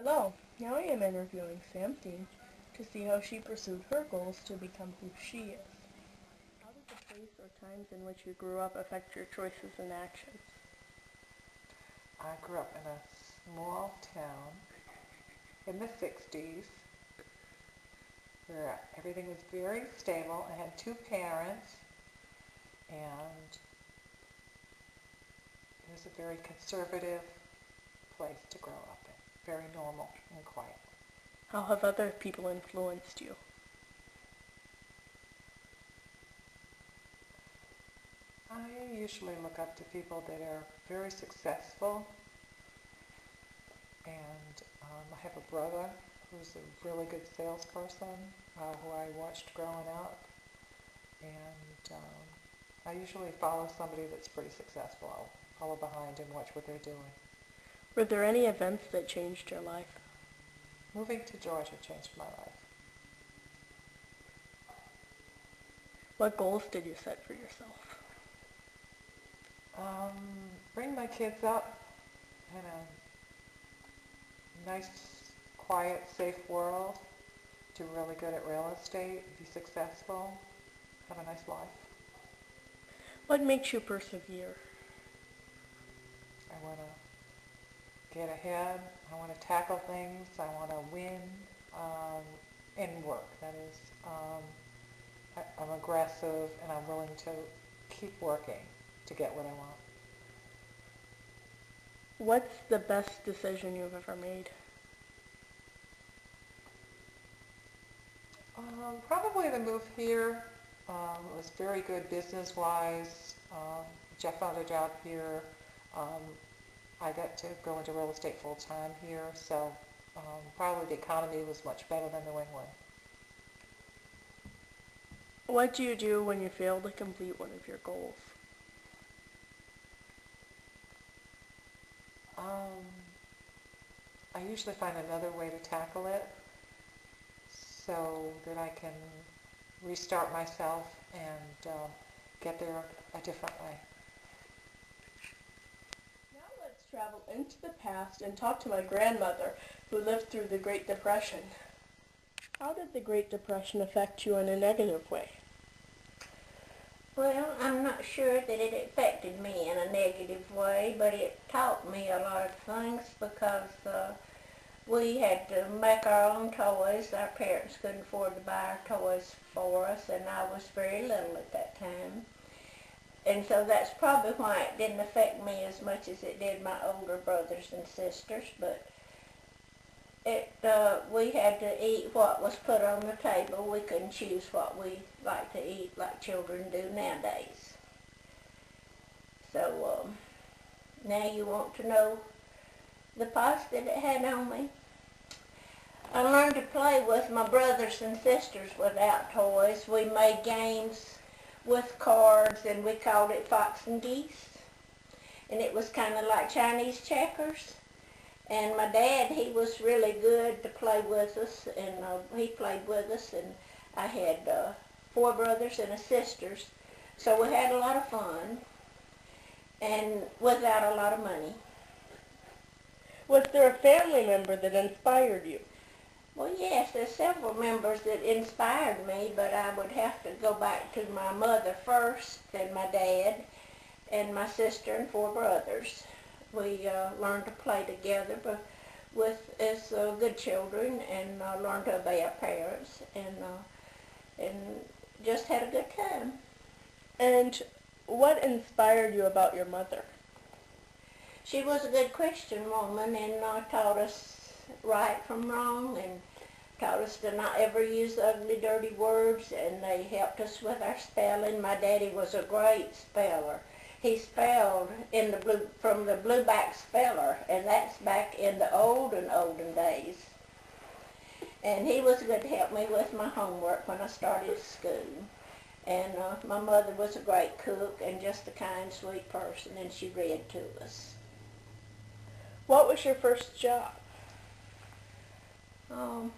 Hello, now I am interviewing Sam Dean to see how she pursued her goals to become who she is. How did the place or times in which you grew up affect your choices and actions? I grew up in a small town in the 60s where everything was very stable. I had two parents, and it was a very conservative place to grow up in, very normal and quiet. How have other people influenced you? I usually look up to people that are very successful, and I have a brother who's a really good salesperson who I watched growing up, and I usually follow somebody that's pretty successful. I'll follow behind and watch what they're doing. Were there any events that changed your life? Moving to Georgia changed my life. What goals did you set for yourself? Um, Bring my kids up in a nice, quiet, safe world, do really good at real estate, be successful, have a nice life. What makes you persevere? I want to get ahead. I want to tackle things. I want to win in work. That is, I'm aggressive and I'm willing to keep working to get what I want. What's the best decision you've ever made? Probably the move here was very good business-wise. Jeff found a job here. Um, I got to go into real estate full-time here, so probably the economy was much better than New England. What do you do when you fail to complete one of your goals? Um, I usually find another way to tackle it so that I can restart myself and get there a different way. Now let's travel into the past and talk to my grandmother who lived through the Great Depression. How did the Great Depression affect you in a negative way? Well, I'm not sure that it affected me in a negative way, but it taught me a lot of things because we had to make our own toys. Our parents couldn't afford to buy our toys for us, and I was very little at that time. And so that's probably why it didn't affect me as much as it did my older brothers and sisters, but we had to eat what was put on the table. We couldn't choose what we like to eat like children do nowadays. So now you want to know the positive it had on me. I learned to play with my brothers and sisters without toys. We made games with cards, and we called it Fox and Geese. And it was kind of like Chinese checkers. And my dad, he was really good to play with us, and he played with us, and I had 4 brothers and a sisters. So we had a lot of fun, and without a lot of money. Was there a family member that inspired you? Well, yes, there's several members that inspired me, but I would have to go back to my mother first, then my dad, and my sister and 4 brothers. We learned to play together as good children, and learned to obey our parents, and just had a good time. And what inspired you about your mother? She was a good Christian woman, and taught us right from wrong, and taught us to not ever use ugly, dirty words, and they helped us with our spelling. My daddy was a great speller. He spelled from the blueback speller, and that's back in the olden days. And he was good to help me with my homework when I started school. And my mother was a great cook and just a kind, sweet person, and she read to us. What was your first job?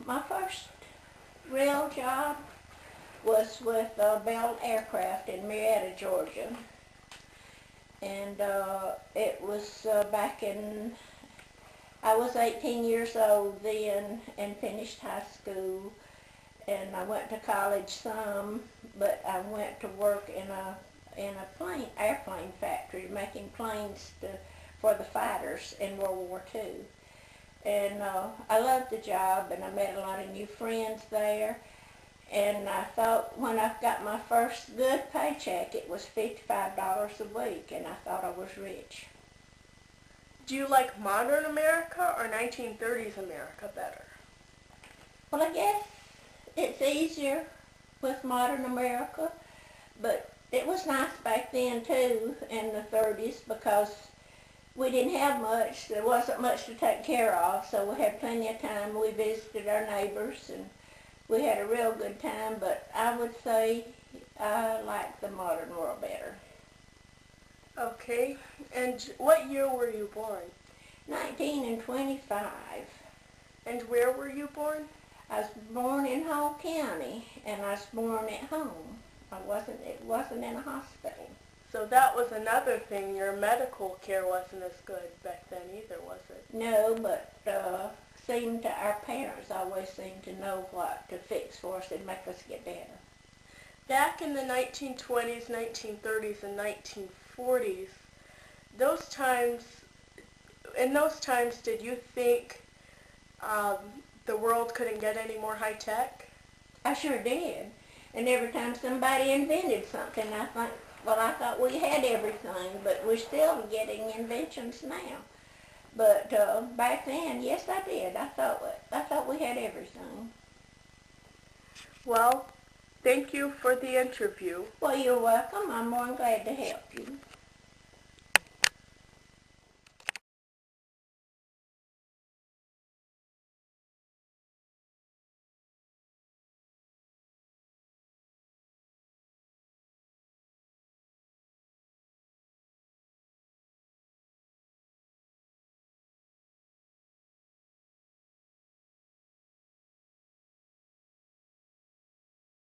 My first real job was with Bell Aircraft in Marietta, Georgia. And it was back in I was 18 years old then and finished high school, and I went to college some, but I went to work in a airplane factory making planes for the fighters in World War II. And I loved the job, and I made a lot of new friends there. And I thought when I got my first good paycheck, it was $55 a week, and I thought I was rich. Do you like modern America or 1930s America better? Well, I guess it's easier with modern America, but it was nice back then too, in the 30s, because we didn't have much. There wasn't much to take care of, so we had plenty of time. We visited our neighbors, and we had a real good time, but I would say I like the modern world better. Okay, and what year were you born? 1925. And where were you born? I was born in Hall County, and I was born at home. It wasn't in a hospital. So that was another thing. Your medical care wasn't as good back then either, was it? No, but our parents always seemed to know what to fix for us and make us get better. Back in the 1920s, 1930s, and 1940s, in those times, did you think the world couldn't get any more high tech? I sure did. And every time somebody invented something, I thought we had everything, but we're still getting inventions now. But back then, yes, I did. I thought we had everything. Well, thank you for the interview. Well, you're welcome. I'm more than glad to help you.